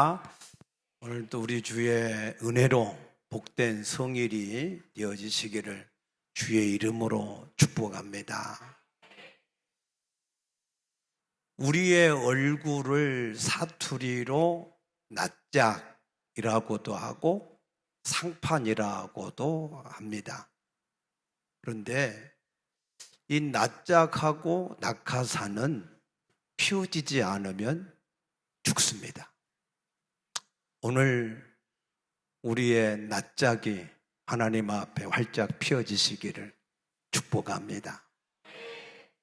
반갑습니다. 오늘도 우리 주의 은혜로 복된 성일이 되어지시기를 주의 이름으로 축복합니다. 우리의 얼굴을 사투리로 낯짝이라고도 하고 상판이라고도 합니다. 그런데 이 낯짝하고 낙하산은 피워지지 않으면 죽습니다. 오늘 우리의 낯짝이 하나님 앞에 활짝 피어지시기를 축복합니다.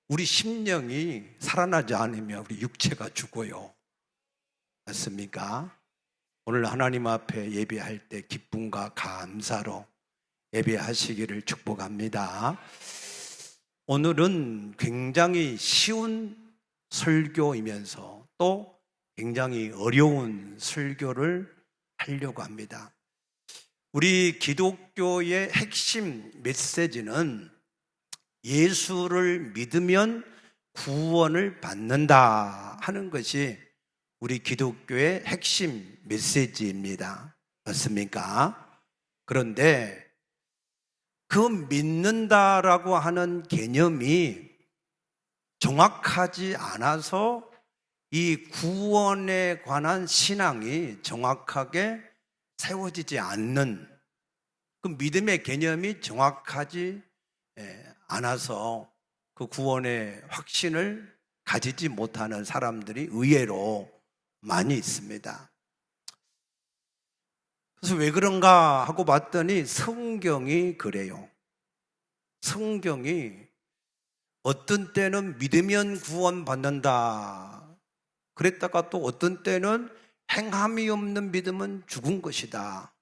우리 심령이 살아나지 않으면 우리 육체가 죽어요. 맞습니까? 오늘 하나님 앞에 예배할 때 기쁨과 감사로 예배하시기를 축복합니다. 오늘은 굉장히 쉬운 설교이면서 또 굉장히 어려운 설교를 하려고 합니다. 우리 기독교의 핵심 메시지는 예수를 믿으면 구원을 받는다 하는 것이 우리 기독교의 핵심 메시지입니다. 맞습니까? 그런데 그 믿는다라고 하는 개념이 정확하지 않아서 이 구원에 관한 신앙이 정확하게 세워지지 않는, 그 믿음의 개념이 정확하지 않아서 그 구원의 확신을 가지지 못하는 사람들이 의외로 많이 있습니다. 그래서 왜 그런가 하고 봤더니 성경이 그래요. 성경이 어떤 때는 믿으면 구원받는다 그랬다가 또 어떤 때는 행함이 없는 믿음은 죽은 것이다,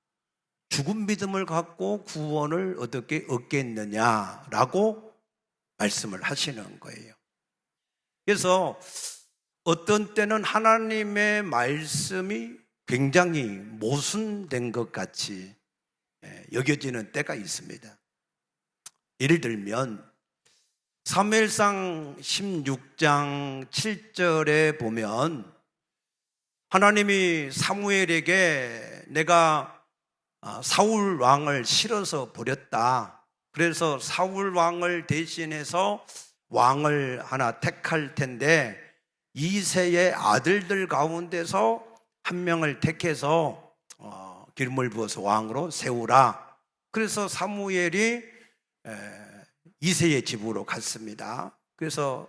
죽은 믿음을 갖고 구원을 어떻게 얻겠느냐라고 말씀을 하시는 거예요. 그래서 어떤 때는 하나님의 말씀이 굉장히 모순된 것 같이 여겨지는 때가 있습니다. 예를 들면 사무엘상 16장 7절에 보면 하나님이 사무엘에게 내가 사울 왕을 싫어서 버렸다, 그래서 사울 왕을 대신해서 왕을 하나 택할 텐데 이새의 아들들 가운데서 한 명을 택해서 기름을 부어서 왕으로 세우라. 그래서 사무엘이 이새의 집으로 갔습니다. 그래서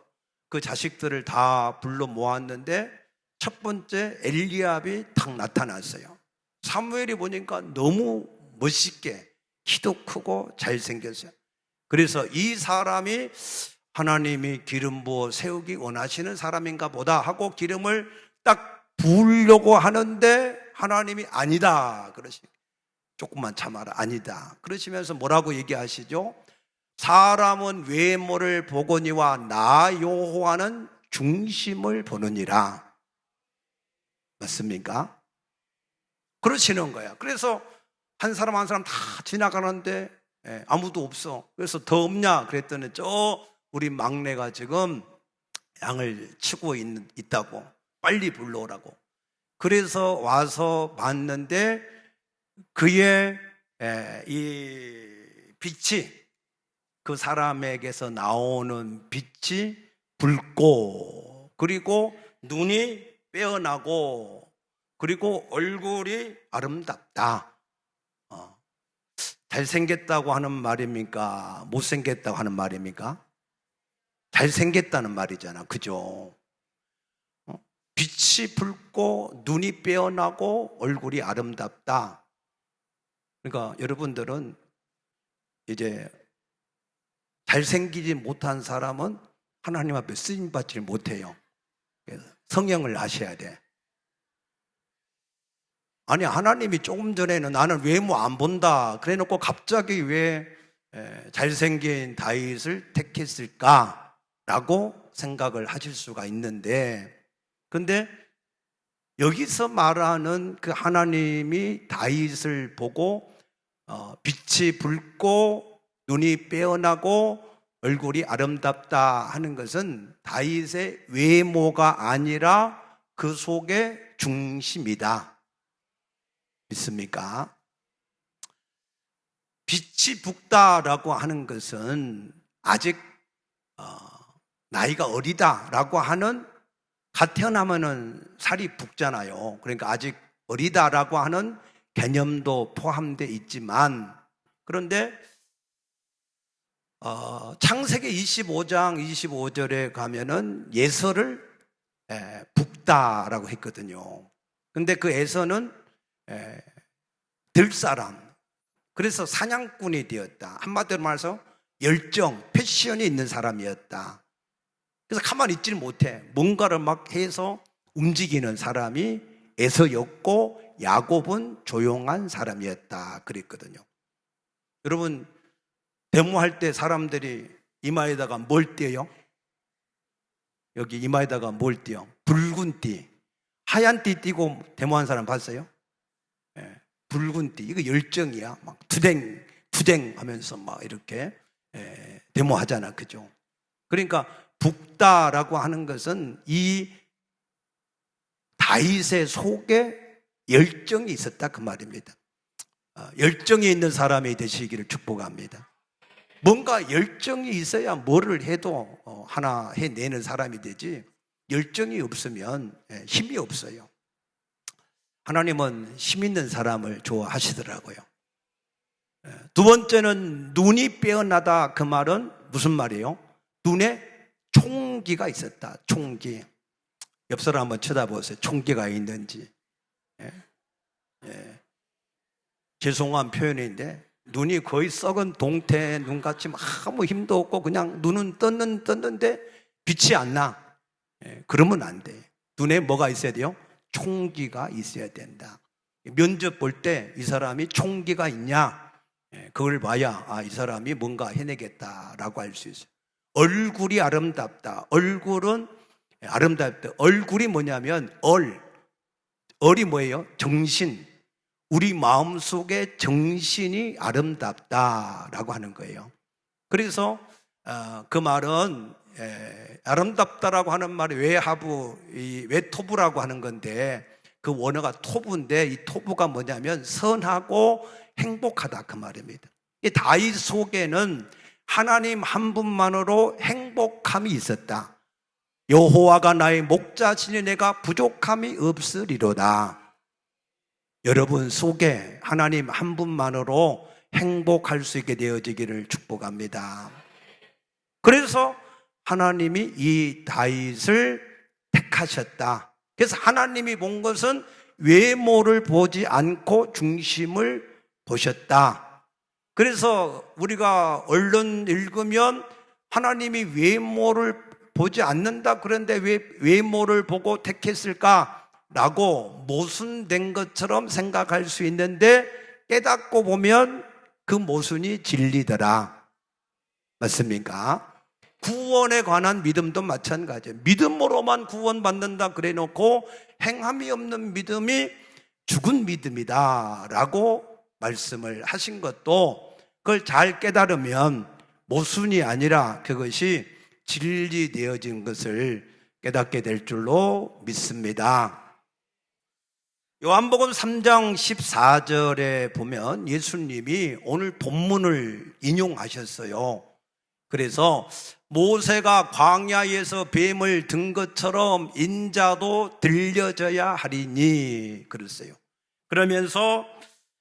그 자식들을 다 불러 모았는데 첫 번째 엘리압이 딱 나타났어요. 사무엘이 보니까 너무 멋있게 키도 크고 잘생겼어요. 그래서 이 사람이 하나님이 기름 부어 세우기 원하시는 사람인가 보다 하고 기름을 딱 부으려고 하는데 하나님이 아니다 그러시니까 조금만 참아라, 아니다 그러시면서 뭐라고 얘기하시죠? 사람은 외모를 보거니와 나 여호와는 중심을 보느니라. 맞습니까? 그러시는 거야. 그래서 한 사람 한 사람 다 지나가는데 아무도 없어. 그래서 더 없냐 그랬더니 저 우리 막내가 지금 양을 치고 있다고, 빨리 불러오라고. 그래서 와서 봤는데 그의 이 빛이, 그 사람에게서 나오는 빛이 붉고, 그리고 눈이 빼어나고, 그리고 얼굴이 아름답다. 잘생겼다고 하는 말입니까? 못생겼다고 하는 말입니까? 잘생겼다는 말이잖아, 그죠? 빛이 붉고 눈이 빼어나고 얼굴이 아름답다. 그러니까 여러분들은 이제 잘생기지 못한 사람은 하나님 앞에 쓰임받지 못해요. 성경을 아셔야 돼. 아니, 하나님이 조금 전에는 나는 외모 안 본다 그래 놓고 갑자기 왜 잘생긴 다윗을 택했을까라고 생각을 하실 수가 있는데, 근데 여기서 말하는 그 하나님이 다윗을 보고 빛이 붉고 눈이 빼어나고 얼굴이 아름답다 하는 것은 다윗의 외모가 아니라 그 속의 중심이다. 믿습니까? 빛이 붓다라고 하는 것은 아직 나이가 어리다라고 하는, 갓 태어나면은 살이 붓잖아요. 그러니까 아직 어리다라고 하는 개념도 포함되어 있지만, 그런데 창세기 25장 25절에 가면은 예서를 붓다라고 했거든요. 근데 그 에서는 들사람, 그래서 사냥꾼이 되었다. 한마디로 말해서 열정, 패션이 있는 사람이었다. 그래서 가만히 있지를 못해. 뭔가를 막 해서 움직이는 사람이 에서였고, 야곱은 조용한 사람이었다 그랬거든요. 여러분, 데모할 때 사람들이 이마에다가 뭘 띄어요? 여기 이마에다가 뭘 띄어? 붉은 띠, 하얀 띠 띄고 데모한 사람 봤어요? 붉은 띠, 이거 열정이야. 막 투댕 하면서 막 이렇게 데모하잖아, 그죠? 그러니까 붓다라고 하는 것은 이 다윗의 속에 열정이 있었다 그 말입니다. 열정이 있는 사람이 되시기를 축복합니다. 뭔가 열정이 있어야 뭐를 해도 하나 해내는 사람이 되지, 열정이 없으면 힘이 없어요. 하나님은 힘 있는 사람을 좋아하시더라고요. 두 번째는 눈이 빼어나다. 그 말은 무슨 말이에요? 눈에 총기가 있었다. 총기. 옆 사람 한번 쳐다보세요. 총기가 있는지. 죄송한 표현인데 눈이 거의 썩은 동태 눈같이 아무 힘도 없고 그냥 눈은 떴는데 빛이 안 나. 그러면 안 돼. 눈에 뭐가 있어야 돼요? 총기가 있어야 된다. 면접 볼 때 이 사람이 총기가 있냐, 그걸 봐야 이 사람이 뭔가 해내겠다라고 할 수 있어요. 얼굴이 아름답다. 얼굴은 아름답다. 얼굴이 뭐냐면 얼이 뭐예요? 정신. 우리 마음속에 정신이 아름답다라고 하는 거예요. 그래서 그 말은 아름답다라고 하는 말이 외토부라고 하는 건데, 그 원어가 토부인데 이 토부가 뭐냐면 선하고 행복하다 그 말입니다. 이 다윗 속에는 하나님 한 분만으로 행복함이 있었다. 여호와가 나의 목자시니 내가 부족함이 없으리로다. 여러분 속에 하나님 한 분만으로 행복할 수 있게 되어지기를 축복합니다. 그래서 하나님이 이 다윗을 택하셨다. 그래서 하나님이 본 것은 외모를 보지 않고 중심을 보셨다. 그래서 우리가 언론 읽으면 하나님이 외모를 보지 않는다, 그런데 왜 외모를 보고 택했을까라고 모순된 것처럼 생각할 수 있는데, 깨닫고 보면 그 모순이 진리더라. 맞습니까? 구원에 관한 믿음도 마찬가지예요. 믿음으로만 구원받는다 그래 놓고 행함이 없는 믿음이 죽은 믿음이다 라고 말씀을 하신 것도, 그걸 잘 깨달으면 모순이 아니라 그것이 진리되어진 것을 깨닫게 될 줄로 믿습니다. 요한복음 3장 14절에 보면 예수님이 오늘 본문을 인용하셨어요. 그래서 모세가 광야에서 뱀을 든 것처럼 인자도 들려져야 하리니 그랬어요. 그러면서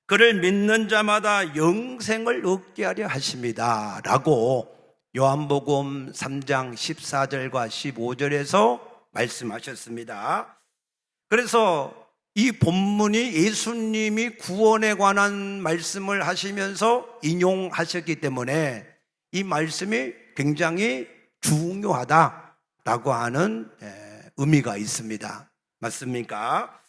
그를 믿는 자마다 영생을 얻게 하려 하십니다 라고 요한복음 3장 14절과 15절에서 말씀하셨습니다. 그래서 이 본문이 예수님이 구원에 관한 말씀을 하시면서 인용하셨기 때문에 이 말씀이 굉장히 중요하다라고 하는 의미가 있습니다. 맞습니까?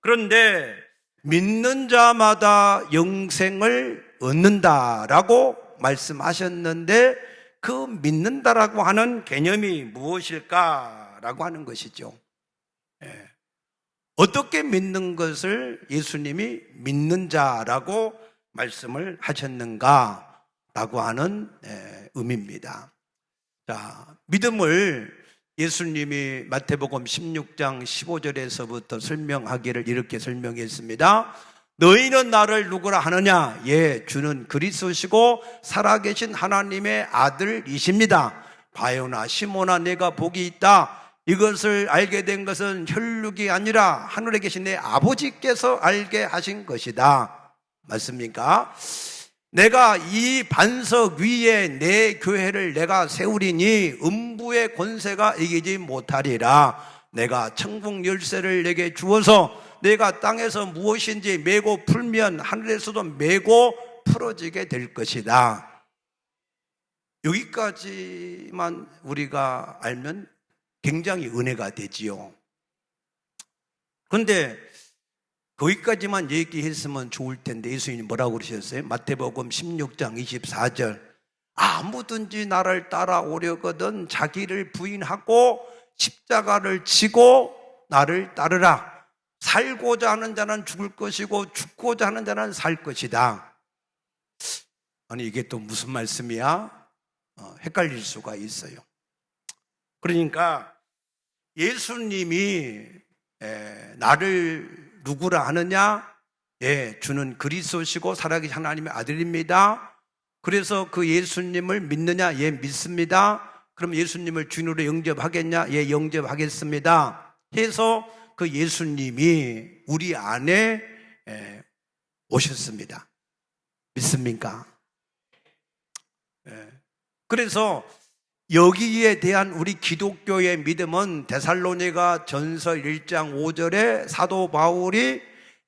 그런데 믿는 자마다 영생을 얻는다라고 말씀하셨는데, 그 믿는다라고 하는 개념이 무엇일까라고 하는 것이죠. 어떻게 믿는 것을 예수님이 믿는 자라고 말씀을 하셨는가라고 하는 의미입니다. 자, 믿음을 예수님이 마태복음 16장 15절에서부터 설명하기를 이렇게 설명했습니다. 너희는 나를 누구라 하느냐? 예, 주는 그리스도시고 살아계신 하나님의 아들이십니다. 바요나 시몬아, 내가 복이 있다. 이것을 알게 된 것은 혈육이 아니라 하늘에 계신 내 아버지께서 알게 하신 것이다. 맞습니까? 내가 이 반석 위에 내 교회를 내가 세우리니 음부의 권세가 이기지 못하리라. 내가 천국 열쇠를 내게 주어서 내가 땅에서 무엇인지 메고 풀면 하늘에서도 메고 풀어지게 될 것이다. 여기까지만 우리가 알면 굉장히 은혜가 되지요. 그런데 거기까지만 얘기했으면 좋을 텐데 예수님이 뭐라고 그러셨어요? 마태복음 16장 24절, 아무든지 나를 따라오려거든 자기를 부인하고 십자가를 지고 나를 따르라. 살고자 하는 자는 죽을 것이고 죽고자 하는 자는 살 것이다. 아니 이게 또 무슨 말씀이야? 헷갈릴 수가 있어요. 그러니까 예수님이 나를 누구라 하느냐? 예, 주는 그리스도시고 살아계신 하나님의 아들입니다. 그래서 그 예수님을 믿느냐? 예, 믿습니다. 그럼 예수님을 주인으로 영접하겠냐? 예, 영접하겠습니다. 해서 그 예수님이 우리 안에 오셨습니다. 믿습니까? 그래서 여기에 대한 우리 기독교의 믿음은 데살로니가 전서 1장 5절에 사도 바울이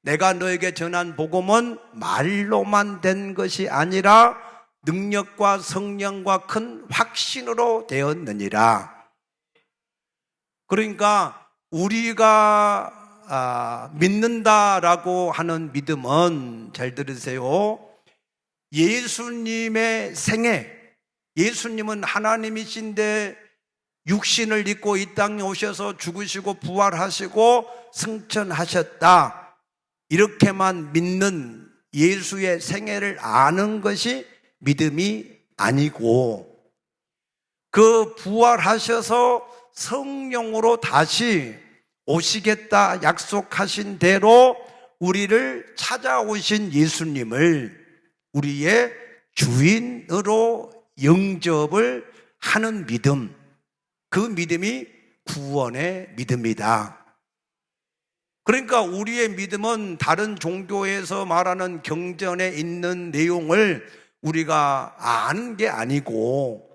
내가 너에게 전한 복음은 말로만 된 것이 아니라 능력과 성령과 큰 확신으로 되었느니라. 그러니까 우리가 믿는다라고 하는 믿음은, 잘 들으세요, 예수님의 생애, 예수님은 하나님이신데 육신을 입고 이 땅에 오셔서 죽으시고 부활하시고 승천하셨다, 이렇게만 믿는 예수의 생애를 아는 것이 믿음이 아니고, 그 부활하셔서 성령으로 다시 오시겠다 약속하신 대로 우리를 찾아오신 예수님을 우리의 주인으로 영접을 하는 믿음, 그 믿음이 구원의 믿음이다. 그러니까 우리의 믿음은 다른 종교에서 말하는 경전에 있는 내용을 우리가 아는 게 아니고,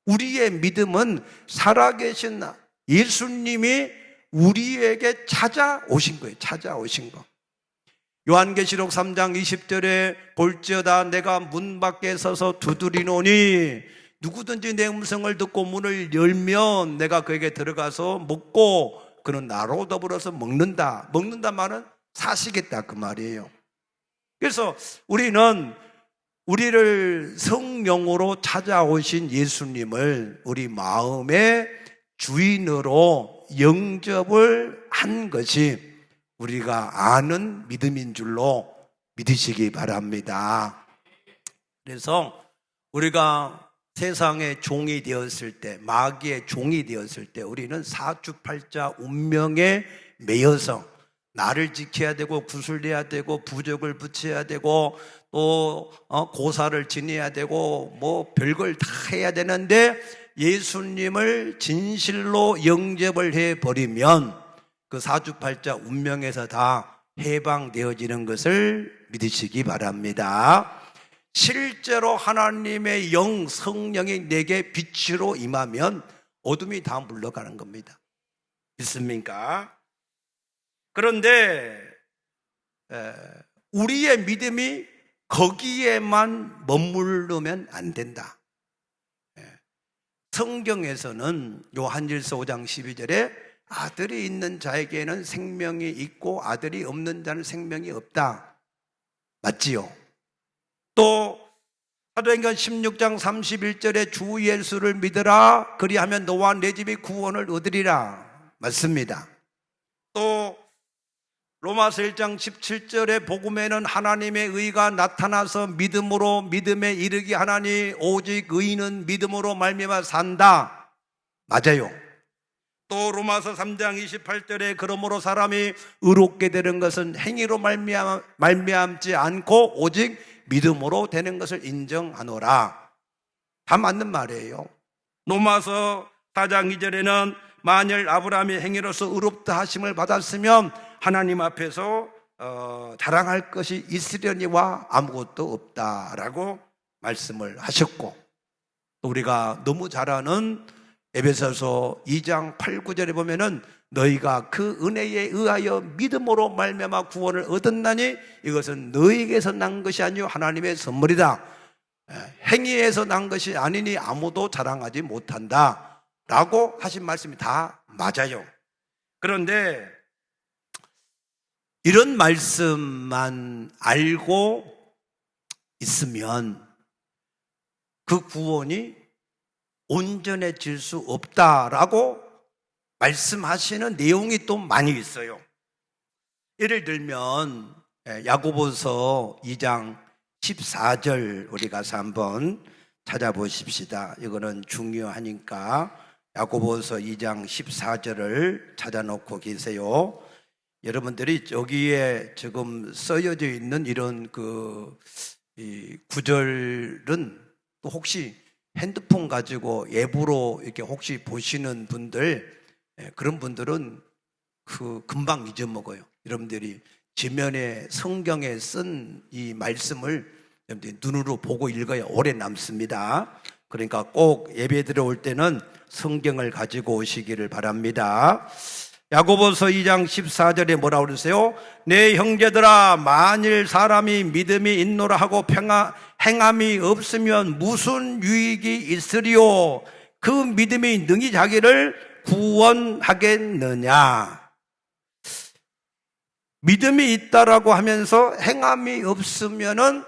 우리의 믿음은 살아계신 예수님이 우리에게 찾아오신 거예요. 찾아오신 거. 요한계시록 3장 20절에 볼지어다 내가 문 밖에 서서 두드리노니 누구든지 내 음성을 듣고 문을 열면 내가 그에게 들어가서 먹고 그는 나로 더불어서 먹는다. 먹는다 말은 사시겠다 그 말이에요. 그래서 우리는 우리를 성령으로 찾아오신 예수님을 우리 마음의 주인으로 영접을 한 것이 우리가 아는 믿음인 줄로 믿으시기 바랍니다. 그래서 우리가 세상의 종이 되었을 때, 마귀의 종이 되었을 때 우리는 사주팔자 운명에 매여서 나를 지켜야 되고 구슬려야 되고 부적을 붙여야 되고 또 고사를 지내야 되고 뭐 별걸 다 해야 되는데, 예수님을 진실로 영접을 해버리면 그 사주팔자 운명에서 다 해방되어지는 것을 믿으시기 바랍니다. 실제로 하나님의 영 성령이 내게 빛으로 임하면 어둠이 다 물러가는 겁니다. 믿습니까? 그런데 우리의 믿음이 거기에만 머무르면 안 된다. 성경에서는 요한일서 5장 12절에 아들이 있는 자에게는 생명이 있고 아들이 없는 자는 생명이 없다. 맞지요? 또 사도행전 16장 31절에 주 예수를 믿으라 그리하면 너와 내 집이 구원을 얻으리라. 맞습니다. 또 로마서 1장 17절에 복음에는 하나님의 의가 나타나서 믿음으로 믿음에 이르게 하나니 오직 의인은 믿음으로 말미암아 산다. 맞아요. 또 로마서 3장 28절에 그러므로 사람이 의롭게 되는 것은 행위로 말미암지 않고 오직 믿음으로 되는 것을 인정하노라. 다 맞는 말이에요. 로마서 4장 2절에는 만일 아브라함이 행위로서 의롭다 하심을 받았으면 하나님 앞에서 자랑할 것이 있으려니와 아무것도 없다라고 말씀을 하셨고, 우리가 너무 잘 아는 에베소서 2장 8, 9절에 보면은 너희가 그 은혜에 의하여 믿음으로 말미암아 구원을 얻었나니 이것은 너희에게서 난 것이 아니요 하나님의 선물이다. 행위에서 난 것이 아니니 아무도 자랑하지 못한다 라고 하신 말씀이 다 맞아요. 그런데 이런 말씀만 알고 있으면 그 구원이 온전해질 수 없다라고 말씀하시는 내용이 또 많이 있어요. 예를 들면 야고보서 2장 14절 우리 가서 한번 찾아보십시다. 이거는 중요하니까 야고보서 2장 14절을 찾아놓고 계세요. 여러분들이 여기에 지금 써여져 있는 이런 이 구절은 또 혹시 핸드폰 가지고 앱으로 이렇게 혹시 보시는 분들, 그런 분들은 금방 잊어먹어요. 여러분들이 지면에 성경에 쓴 이 말씀을 여러분들이 눈으로 보고 읽어야 오래 남습니다. 그러니까 꼭 예배 들어올 때는 성경을 가지고 오시기를 바랍니다. 야고보서 2장 14절에 뭐라고 그러세요? 내 형제들아, 만일 사람이 믿음이 있노라 하고 행함이 없으면 무슨 유익이 있으리요? 그 믿음이 능히 자기를 구원하겠느냐? 믿음이 있다라고 하면서 행함이 없으면은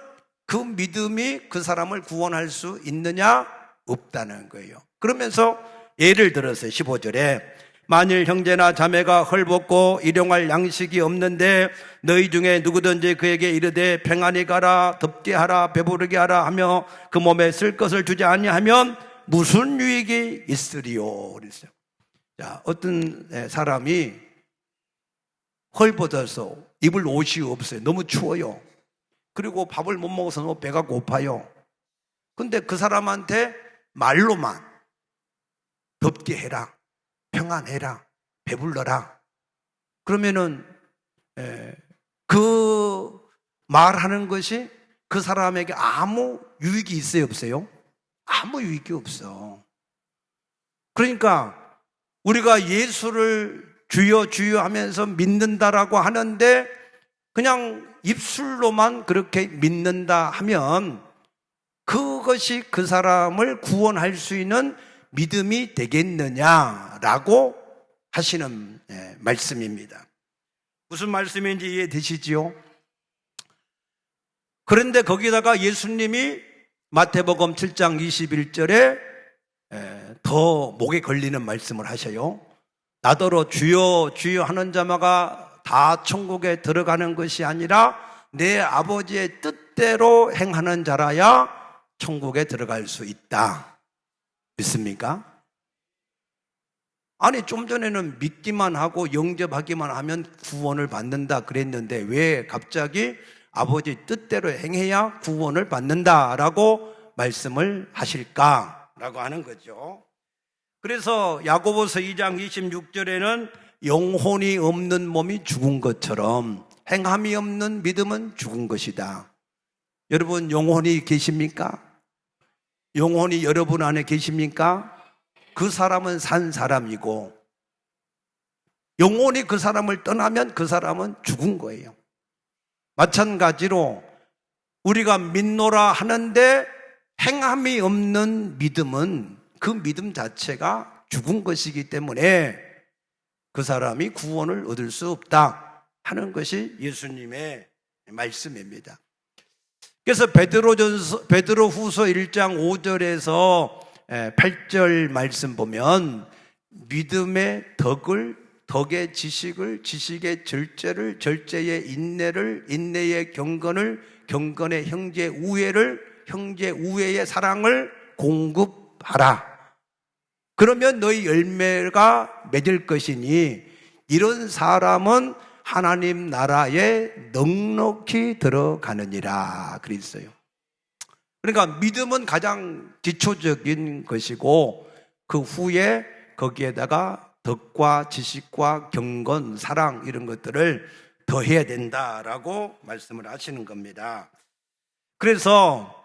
그 믿음이 그 사람을 구원할 수 있느냐? 없다는 거예요. 그러면서 예를 들어서 15절에 만일 형제나 자매가 헐벗고 일용할 양식이 없는데 너희 중에 누구든지 그에게 이르되 평안히 가라, 덥게 하라, 배부르게 하라 하며 그 몸에 쓸 것을 주지 아니하면 무슨 유익이 있으리요? 그랬어요. 자, 어떤 사람이 헐벗어서 입을 옷이 없어요. 너무 추워요. 그리고 밥을 못 먹어서 너무 배가 고파요. 근데 그 사람한테 말로만 덥게 해라, 평안해라, 배불러라, 그러면은 그 말하는 것이 그 사람에게 아무 유익이 있어요, 없어요? 아무 유익이 없어. 그러니까 우리가 예수를 주여 주여 하면서 믿는다라고 하는데 그냥 입술로만 그렇게 믿는다 하면 그것이 그 사람을 구원할 수 있는 믿음이 되겠느냐라고 하시는 말씀입니다. 무슨 말씀인지 이해되시지요? 그런데 거기다가 예수님이 마태복음 7장 21절에 더 목에 걸리는 말씀을 하셔요. 나더러 주여 주여 하는 자마가 다 천국에 들어가는 것이 아니라 내 아버지의 뜻대로 행하는 자라야 천국에 들어갈 수 있다. 믿습니까? 아니, 좀 전에는 믿기만 하고 영접하기만 하면 구원을 받는다 그랬는데 왜 갑자기 아버지 뜻대로 행해야 구원을 받는다라고 말씀을 하실까라고 하는 거죠. 그래서 야고보서 2장 26절에는 영혼이 없는 몸이 죽은 것처럼 행함이 없는 믿음은 죽은 것이다. 여러분, 영혼이 계십니까? 영혼이 여러분 안에 계십니까? 그 사람은 산 사람이고 영혼이 그 사람을 떠나면 그 사람은 죽은 거예요. 마찬가지로 우리가 믿노라 하는데 행함이 없는 믿음은 그 믿음 자체가 죽은 것이기 때문에 그 사람이 구원을 얻을 수 없다 하는 것이 예수님의 말씀입니다. 그래서 베드로후서 1장 5절에서 8절 말씀 보면 믿음의 덕의 지식을, 지식의 절제를, 절제의 인내를, 인내의 경건을, 경건의 형제 우애를, 형제 우애의 사랑을 공급하라. 그러면 너희 열매가 맺을 것이니 이런 사람은 하나님 나라에 넉넉히 들어가느니라 그랬어요. 그러니까 믿음은 가장 기초적인 것이고 그 후에 거기에다가 덕과 지식과 경건, 사랑 이런 것들을 더해야 된다라고 말씀을 하시는 겁니다. 그래서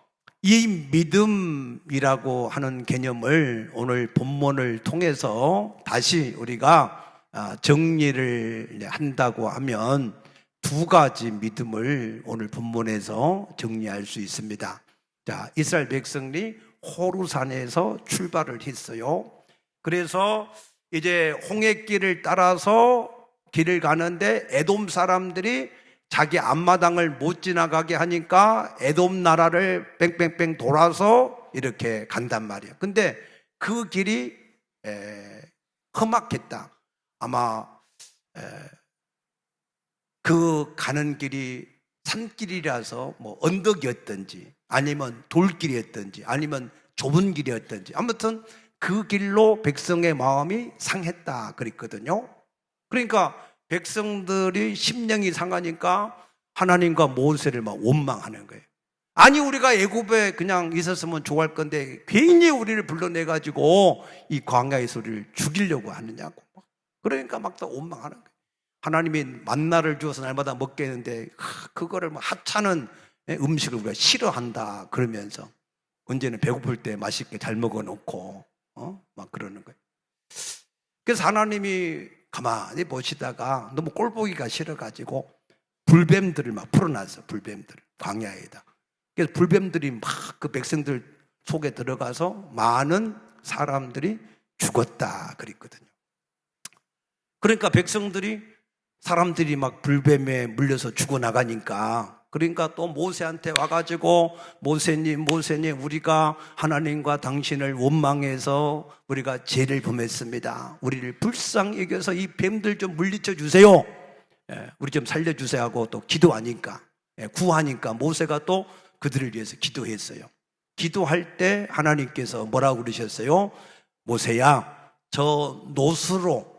이 믿음이라고 하는 개념을 오늘 본문을 통해서 다시 우리가 정리를 한다고 하면 두 가지 믿음을 오늘 본문에서 정리할 수 있습니다. 자, 이스라엘 백성이 호르산에서 출발을 했어요. 그래서 이제 홍해길을 따라서 길을 가는데 에돔 사람들이 자기 앞마당을 못 지나가게 하니까 에돔 나라를 뺑뺑뺑 돌아서 이렇게 간단 말이에요. 근데 그 길이 험악했다. 아마 그 가는 길이 산길이라서 뭐 언덕이었든지 아니면 돌길이었든지 아니면 좁은 길이었든지 아무튼 그 길로 백성의 마음이 상했다 그랬거든요. 그러니까 백성들이 심령이 상하니까 하나님과 모세를 막 원망하는 거예요. 아니 우리가 애굽에 그냥 있었으면 좋아할 건데 괜히 우리를 불러내가지고 이 광야에서 우리를 죽이려고 하느냐고. 그러니까 막 다 원망하는 거예요. 하나님이 만나를 주어서 날마다 먹게 했는데 그거를 막 하찮은 음식을 우리가 싫어한다 그러면서 언제는 배고플 때 맛있게 잘 먹어놓고 막 그러는 거예요. 그래서 하나님이 가만히 보시다가 너무 꼴보기가 싫어가지고 불뱀들을 막 풀어놨어. 불뱀들 광야에다. 그래서 불뱀들이 막 그 백성들 속에 들어가서 많은 사람들이 죽었다 그랬거든요. 그러니까 백성들이 사람들이 막 불뱀에 물려서 죽어나가니까 그러니까 또 모세한테 와가지고 모세님 우리가 하나님과 당신을 원망해서 우리가 죄를 범했습니다. 우리를 불쌍히 여겨서 이 뱀들 좀 물리쳐 주세요. 우리 좀 살려주세요 하고 또 기도하니까 구하니까 모세가 또 그들을 위해서 기도했어요. 기도할 때 하나님께서 뭐라고 그러셨어요? 모세야 저 노수로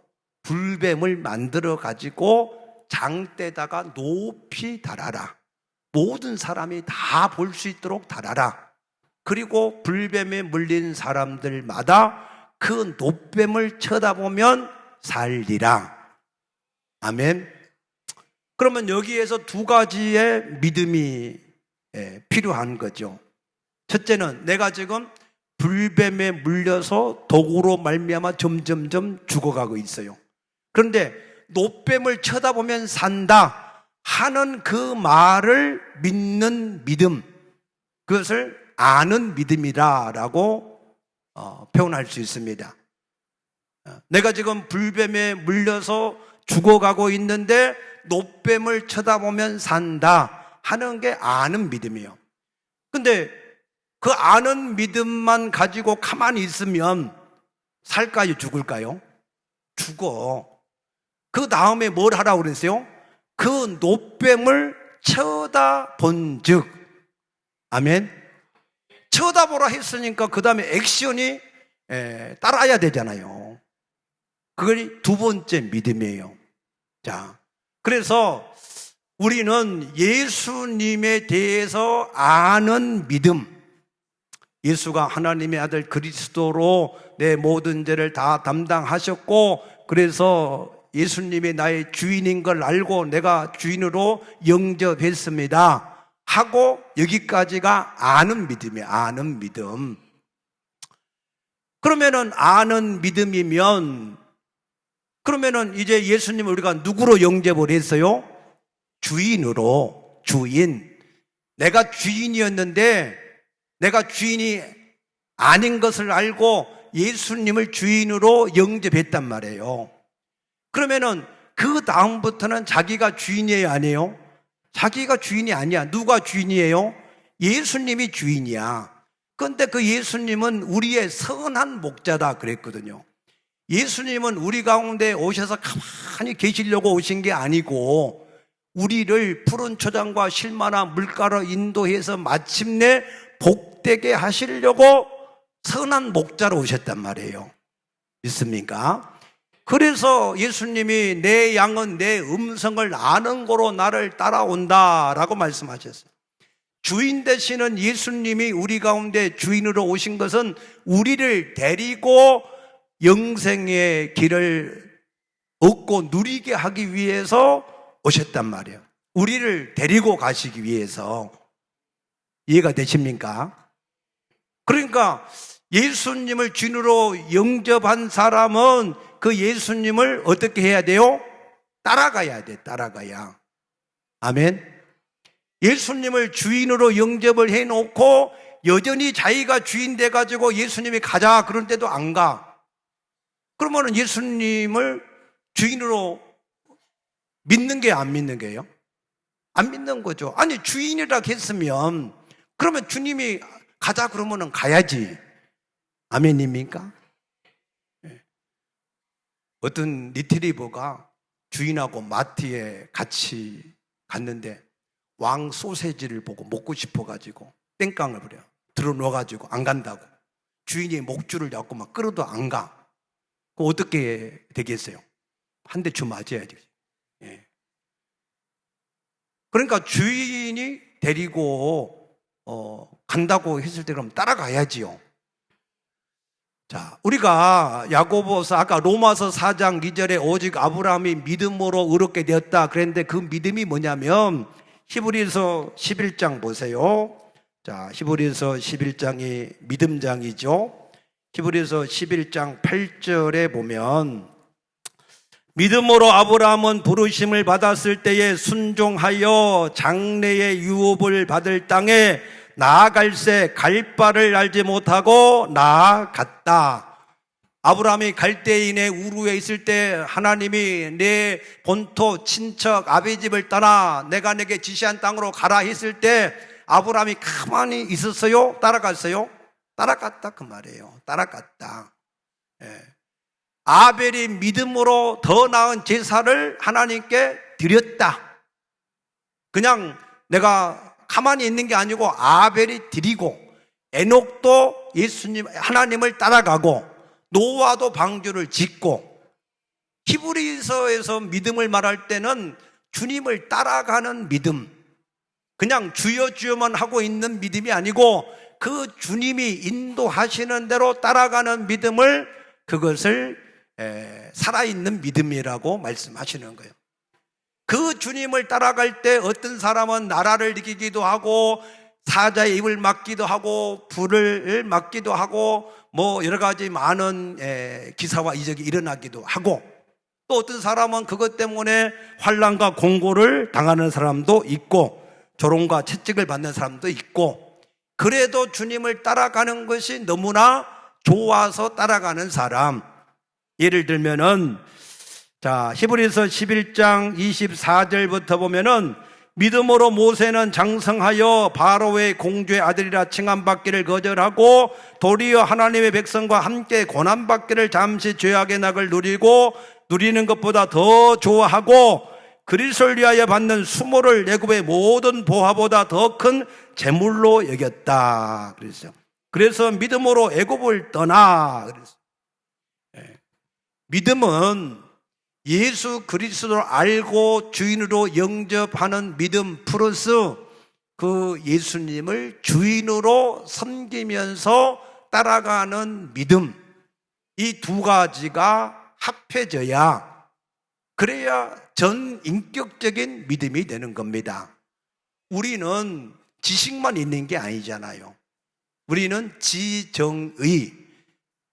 불뱀을 만들어 가지고 장대다가 높이 달아라. 모든 사람이 다 볼 수 있도록 달아라. 그리고 불뱀에 물린 사람들마다 그 노뱀을 쳐다보면 살리라. 아멘. 그러면 여기에서 두 가지의 믿음이 필요한 거죠. 첫째는 내가 지금 불뱀에 물려서 독으로 말미암아 점점점 죽어가고 있어요. 그런데 노뱀을 쳐다보면 산다 하는 그 말을 믿는 믿음, 그것을 아는 믿음이라고 표현할 수 있습니다. 내가 지금 불뱀에 물려서 죽어가고 있는데 노뱀을 쳐다보면 산다 하는 게 아는 믿음이에요. 근데 그 아는 믿음만 가지고 가만히 있으면 살까요? 죽을까요? 죽어. 그 다음에 뭘 하라고 그랬어요? 그 노뱀을 쳐다본 즉. 아멘. 쳐다보라 했으니까 그 다음에 액션이 따라야 되잖아요. 그게 두 번째 믿음이에요. 자, 그래서 우리는 예수님에 대해서 아는 믿음, 예수가 하나님의 아들 그리스도로 내 모든 죄를 다 담당하셨고 그래서 예수님이 나의 주인인 걸 알고 내가 주인으로 영접했습니다 하고 여기까지가 아는 믿음이에요. 아는 믿음. 그러면은 아는 믿음이면 그러면은 이제 예수님을 우리가 누구로 영접을 했어요? 주인으로. 주인. 내가 주인이었는데 내가 주인이 아닌 것을 알고 예수님을 주인으로 영접했단 말이에요. 그러면은 그 다음부터는 자기가 주인이에요, 아니에요? 자기가 주인이 아니야. 누가 주인이에요? 예수님이 주인이야. 그런데 그 예수님은 우리의 선한 목자다 그랬거든요. 예수님은 우리 가운데 오셔서 가만히 계시려고 오신 게 아니고 우리를 푸른 초장과 실마나 물가로 인도해서 마침내 복되게 하시려고 선한 목자로 오셨단 말이에요. 믿습니까? 그래서 예수님이 내 양은 내 음성을 아는 거로 나를 따라온다라고 말씀하셨어요. 주인 되시는 예수님이 우리 가운데 주인으로 오신 것은 우리를 데리고 영생의 길을 얻고 누리게 하기 위해서 오셨단 말이에요. 우리를 데리고 가시기 위해서. 이해가 되십니까? 그러니까 예수님을 주인으로 영접한 사람은 그 예수님을 어떻게 해야 돼요? 따라가야 돼, 따라가야. 아멘. 예수님을 주인으로 영접을 해놓고 여전히 자기가 주인 돼가지고 예수님이 가자 그런 데도 안 가. 그러면 예수님을 주인으로 믿는 게 안 믿는 게요? 안 믿는 거죠. 아니 주인이라 했으면 그러면 주님이 가자 그러면은 가야지. 아멘입니까? 어떤 리트리버가 주인하고 마트에 같이 갔는데 왕 소세지를 보고 먹고 싶어가지고 땡깡을 부려 들어 넣어가지고 안 간다고. 주인이 목줄을 잡고 막 끌어도 안 가. 그럼 어떻게 되겠어요? 한 대 주 맞아야지. 예. 그러니까 주인이 데리고 간다고 했을 때 그럼 따라가야지요. 자, 우리가 야고보서 아까 로마서 4장 2절에 오직 아브라함이 믿음으로 의롭게 되었다 그랬는데 그 믿음이 뭐냐면 히브리서 11장 보세요. 자, 히브리서 11장이 믿음장이죠. 히브리서 11장 8절에 보면 믿음으로 아브라함은 부르심을 받았을 때에 순종하여 장래의 유업을 받을 땅에 나아갈새 갈 바를 알지 못하고 나아갔다. 아브라함이 갈대인의 우르에 있을 때 하나님이 내 본토 친척 아비 집을 떠나 내가 내게 지시한 땅으로 가라 했을 때 아브라함이 가만히 있었어요? 따라갔어요? 따라갔다 그 말이에요. 따라갔다. 예. 아벨이 믿음으로 더 나은 제사를 하나님께 드렸다. 그냥 내가 가만히 있는 게 아니고 아벨이 드리고 에녹도 예수님 하나님을 따라가고 노아도 방주를 짓고. 히브리서에서 믿음을 말할 때는 주님을 따라가는 믿음, 그냥 주여 주여만 하고 있는 믿음이 아니고 그 주님이 인도하시는 대로 따라가는 믿음을, 그것을 살아있는 믿음이라고 말씀하시는 거예요. 그 주님을 따라갈 때 어떤 사람은 나라를 이기기도 하고 사자의 입을 막기도 하고 불을 막기도 하고 뭐 여러 가지 많은 기사와 이적이 일어나기도 하고, 또 어떤 사람은 그것 때문에 환난과 공고를 당하는 사람도 있고 조롱과 채찍을 받는 사람도 있고, 그래도 주님을 따라가는 것이 너무나 좋아서 따라가는 사람. 예를 들면은 자, 히브리서 11장 24절부터 보면은 믿음으로 모세는 장성하여 바로의 공주의 아들이라 칭함받기를 거절하고 도리어 하나님의 백성과 함께 고난받기를 잠시 죄악의 낙을 누리고 누리는 것보다 더 좋아하고 그리스도를 위하여 받는 수모를 애굽의 모든 보화보다 더 큰 재물로 여겼다. 그래서 믿음으로 애굽을 떠나. 믿음은 예수 그리스도를 알고 주인으로 영접하는 믿음 플러스 그 예수님을 주인으로 섬기면서 따라가는 믿음, 이 두 가지가 합해져야, 그래야 전 인격적인 믿음이 되는 겁니다. 우리는 지식만 있는 게 아니잖아요. 우리는 지정의,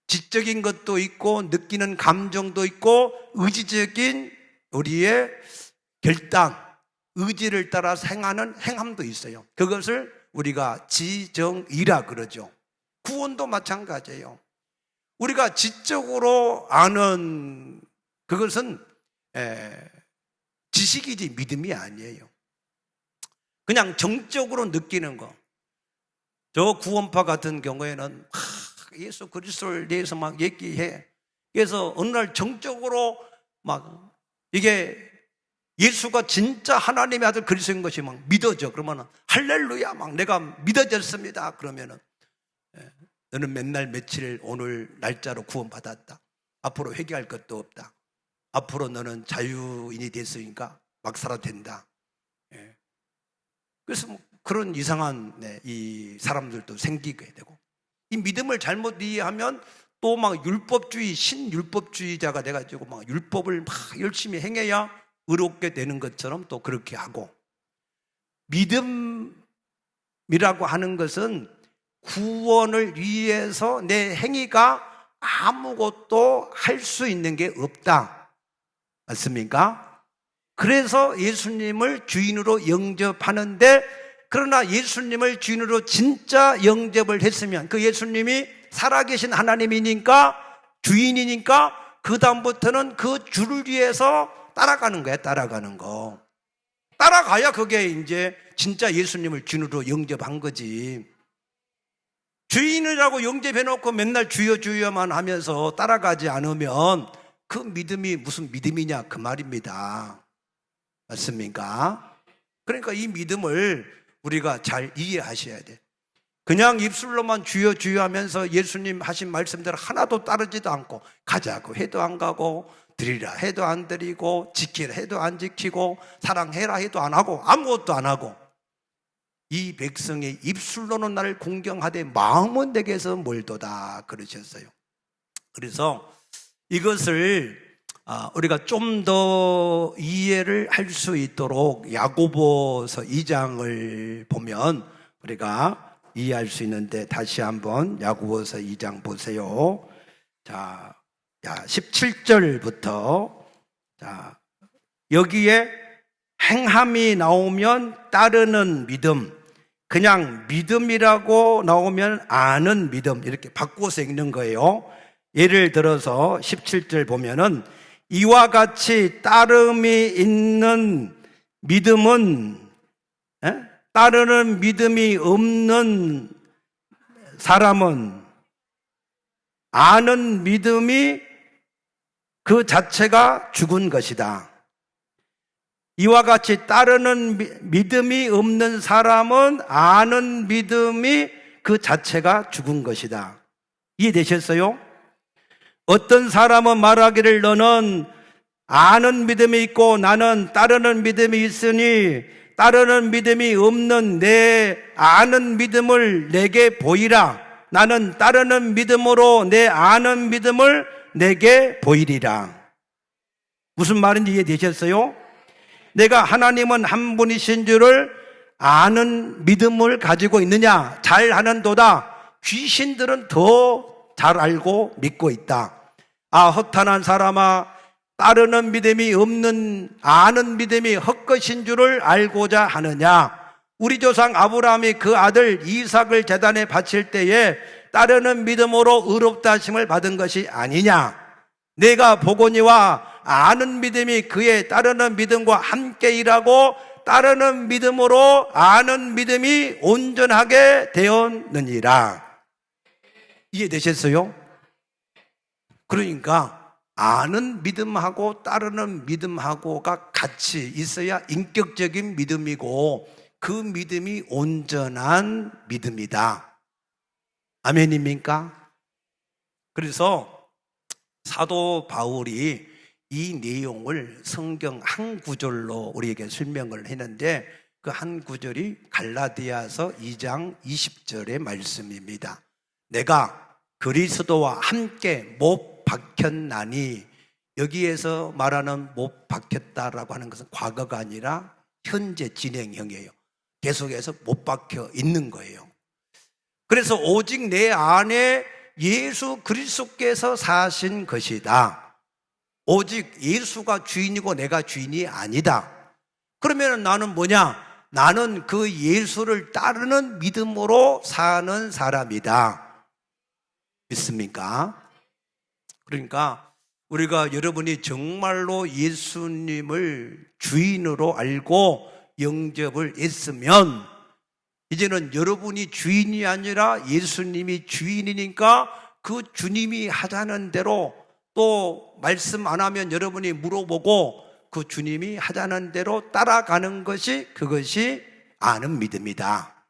지적인 것도 있고 느끼는 감정도 있고 의지적인 우리의 결단, 의지를 따라 행하는 행함도 있어요. 그것을 우리가 지정의라 그러죠. 구원도 마찬가지예요. 우리가 지적으로 아는 그것은 지식이지 믿음이 아니에요. 그냥 정적으로 느끼는 거. 저 구원파 같은 경우에는 예수 그리스도를 대해서 막 얘기해. 그래서 어느 날 정적으로 막 이게 예수가 진짜 하나님의 아들 그리스도인 것이 막 믿어져. 그러면은 할렐루야, 막 내가 믿어졌습니다. 그러면은 너는 맨날 며칠 오늘 날짜로 구원받았다. 앞으로 회개할 것도 없다. 앞으로 너는 자유인이 됐으니까 막 살아도 된다. 예. 그래서 뭐 그런 이상한 이 사람들도 생기게 되고, 이 믿음을 잘못 이해하면 또 막 율법주의, 신율법주의자가 돼가지고 막 율법을 막 열심히 행해야 의롭게 되는 것처럼 또 그렇게 하고, 믿음이라고 하는 것은 구원을 위해서 내 행위가 아무것도 할 수 있는 게 없다. 맞습니까? 그래서 예수님을 주인으로 영접하는데, 그러나 예수님을 주인으로 진짜 영접을 했으면, 그 예수님이 살아계신 하나님이니까, 주인이니까 그 다음부터는 그 주를 위해서 따라가는 거야. 따라가는 거. 따라가야 그게 이제 진짜 예수님을 주인으로 영접한 거지. 주인이라고 영접해놓고 맨날 주여 주여만 하면서 따라가지 않으면 그 믿음이 무슨 믿음이냐 그 말입니다. 맞습니까? 그러니까 이 믿음을 우리가 잘 이해하셔야 돼. 그냥 입술로만 주여 주여 하면서 예수님 하신 말씀대로 하나도 따르지도 않고, 가자고 해도 안 가고, 드리라 해도 안 드리고, 지키라 해도 안 지키고, 사랑해라 해도 안 하고, 아무것도 안 하고, 이 백성의 입술로는 나를 공경하되 마음은 내게서 멀도다 그러셨어요. 그래서 이것을 우리가 좀 더 이해를 할 수 있도록 야고보서 2장을 보면 우리가 이해할 수 있는데, 다시 한번 야고보서 2장 보세요. 자, 17절부터 여기에 행함이 나오면 따르는 믿음, 그냥 믿음이라고 나오면 아는 믿음, 이렇게 바꿔서 읽는 거예요. 예를 들어서 17절 보면은 이와 같이 따름이 있는 믿음은 따르는 믿음이 없는 사람은 아는 믿음이 그 자체가 죽은 것이다. 이와 같이 따르는 믿음이 없는 사람은 아는 믿음이 그 자체가 죽은 것이다. 이해되셨어요? 어떤 사람은 말하기를 너는 아는 믿음이 있고 나는 따르는 믿음이 있으니 따르는 믿음이 없는 내 아는 믿음을 내게 보이라. 나는 따르는 믿음으로 내 아는 믿음을 내게 보이리라. 무슨 말인지 이해되셨어요? 내가 하나님은 한 분이신 줄을 아는 믿음을 가지고 있느냐? 잘 하는도다. 귀신들은 더 잘 알고 믿고 있다. 아, 허탄한 사람아, 따르는 믿음이 없는 아는 믿음이 헛것인 줄을 알고자 하느냐? 우리 조상 아브라함이 그 아들 이삭을 제단에 바칠 때에 따르는 믿음으로 의롭다 하심을 받은 것이 아니냐? 내가 보거니와 아는 믿음이 그의 따르는 믿음과 함께 일하고 따르는 믿음으로 아는 믿음이 온전하게 되었느니라. 이해되셨어요? 그러니까 아는 믿음하고 따르는 믿음하고가 같이 있어야 인격적인 믿음이고 그 믿음이 온전한 믿음이다. 아멘입니까? 그래서 사도 바울이 이 내용을 성경 한 구절로 우리에게 설명을 했는데, 그 한 구절이 갈라디아서 2장 20절의 말씀입니다. 내가 그리스도와 함께 못 박혔나니, 여기에서 말하는 못 박혔다라고 하는 것은 과거가 아니라 현재 진행형이에요. 계속해서 못 박혀 있는 거예요. 그래서 오직 내 안에 예수 그리스도께서 사신 것이다. 오직 예수가 주인이고 내가 주인이 아니다. 그러면 나는 뭐냐? 나는 그 예수를 따르는 믿음으로 사는 사람이다. 믿습니까? 그러니까 우리가 여러분이 정말로 예수님을 주인으로 알고 영접을 했으면 이제는 여러분이 주인이 아니라 예수님이 주인이니까 그 주님이 하자는 대로, 또 말씀 안 하면 여러분이 물어보고 그 주님이 하자는 대로 따라가는 것이, 그것이 아는 믿음이다.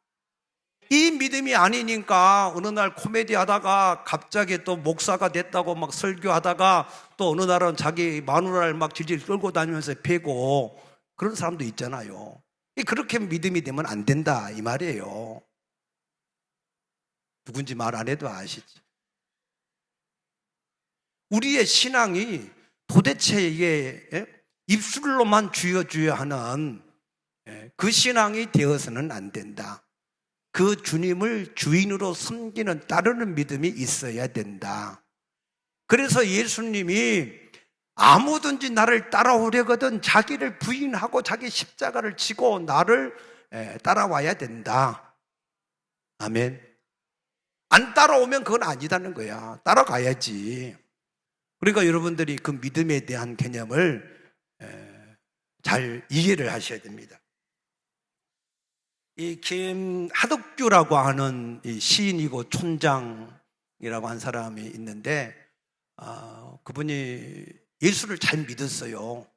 이 믿음이 아니니까 어느 날 코미디 하다가 갑자기 또 목사가 됐다고 막 설교하다가 또 어느 날은 자기 마누라를 막 질질 끌고 다니면서 패고 그런 사람도 있잖아요. 그렇게 믿음이 되면 안 된다 이 말이에요. 누군지 말 안 해도 아시지. 우리의 신앙이 도대체 이게 입술로만 주여 하는 그 신앙이 되어서는 안 된다. 그 주님을 주인으로 섬기는 따르는 믿음이 있어야 된다. 그래서 예수님이 아무든지 나를 따라오려거든 자기를 부인하고 자기 십자가를 지고 나를 따라와야 된다. 아멘. 안 따라오면 그건 아니다는 거야. 따라가야지. 그러니까 여러분들이 그 믿음에 대한 개념을 잘 이해를 하셔야 됩니다. 이 김하덕규라고 하는 이 시인이고 촌장이라고 한 사람이 있는데 그분이 예수를 잘 믿었어요.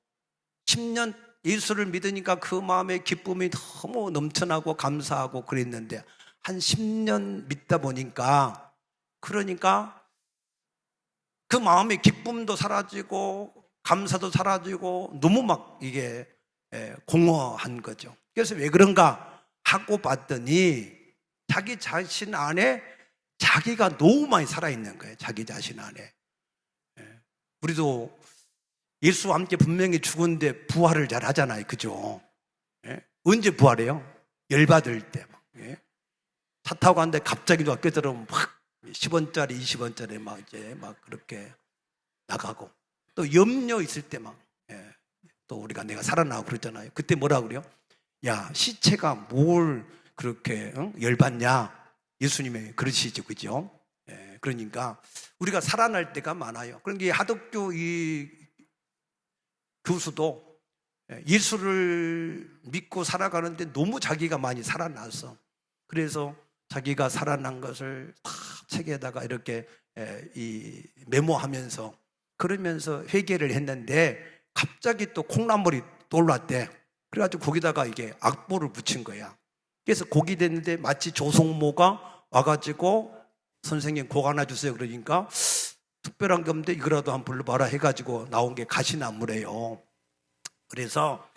10년 예수를 믿으니까 그 마음의 기쁨이 너무 넘쳐나고 감사하고 그랬는데 한 10년 믿다 보니까 그러니까 그 마음의 기쁨도 사라지고 감사도 사라지고 너무 막 이게 공허한 거죠. 그래서 왜 그런가 하고 봤더니 자기 자신 안에 자기가 너무 많이 살아있는 거예요. 자기 자신 안에. 우리도 예수와 함께 분명히 죽었는데 부활을 잘 하잖아요. 그죠? 언제 부활해요? 열받을 때. 차 타고 갔는데 갑자기 누가 껴들어오면 막 10원짜리 20원짜리 막 이제 막 그렇게 나가고 또 염려 있을 때 막 또 우리가 내가 살아나고 그랬잖아요. 그때 뭐라 그래요? 야, 시체가 뭘 그렇게 열받냐? 예수님이 그러시죠, 그죠? 그러니까 우리가 살아날 때가 많아요. 그러니까 하덕교 이 교수도 예수를 믿고 살아가는데 너무 자기가 많이 살아났어. 그래서 자기가 살아난 것을 다 책에다가 이렇게 메모하면서 그러면서 회개를 했는데 갑자기 또 콩나물이 떠올랐대. 그래가지고 거기다가 이게 악보를 붙인 거야. 그래서 곡이 됐는데 마치 조성모가 와가지고 선생님 곡 하나 주세요 그러니까 특별한 게 없는데 이거라도 한번 불러봐라 해가지고 나온 게 가시나무래요. 그래서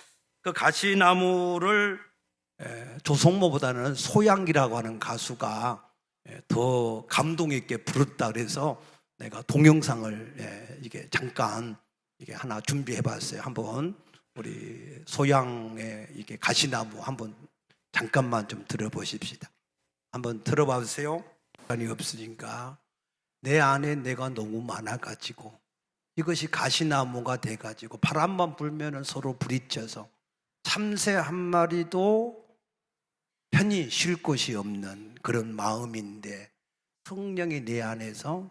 그 가시나무를 조성모보다는 소양이라고 하는 가수가 더 감동 있게 부르다 그래서 내가 동영상을 이게 잠깐 이게 하나 준비해봤어요. 한번 우리 소양의 이게 가시나무 한번 잠깐만 좀 들어보십시다. 한번 들어봐 주세요. 시간이 없으니까 내 안에 내가 너무 많아가지고 이것이 가시나무가 돼가지고 바람만 불면은 서로 부딪혀서 참새 한 마리도 편히 쉴 곳이 없는 그런 마음인데 성령이 내 안에서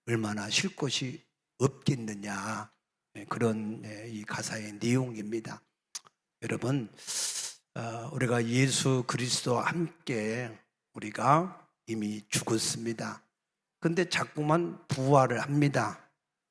얼마나 쉴 곳이 없겠느냐 그런 이 가사의 내용입니다. 여러분 우리가 예수 그리스도와 함께 우리가 이미 죽었습니다. 근데 자꾸만 부활을 합니다.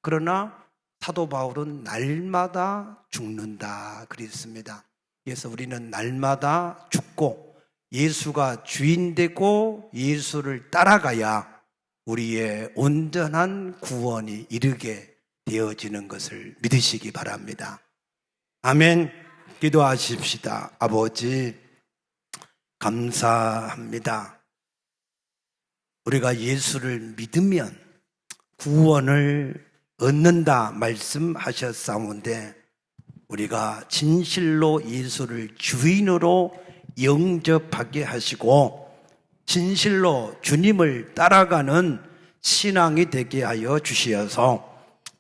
그러나 사도 바울은 날마다 죽는다 그랬습니다. 그래서 우리는 날마다 죽고 예수가 주인 되고 예수를 따라가야 우리의 온전한 구원이 이르게 되어지는 것을 믿으시기 바랍니다. 아멘. 기도하십시다. 아버지 감사합니다. 우리가 예수를 믿으면 구원을 얻는다 말씀하셨사온데 우리가 진실로 예수를 주인으로 영접하게 하시고 진실로 주님을 따라가는 신앙이 되게 하여 주시어서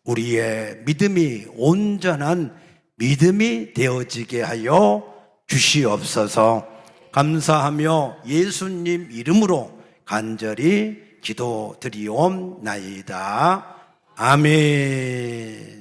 우리의 믿음이 온전한 믿음이 되어지게 하여 주시옵소서. 감사하며 예수님 이름으로 간절히 기도드리옵나이다. 아멘.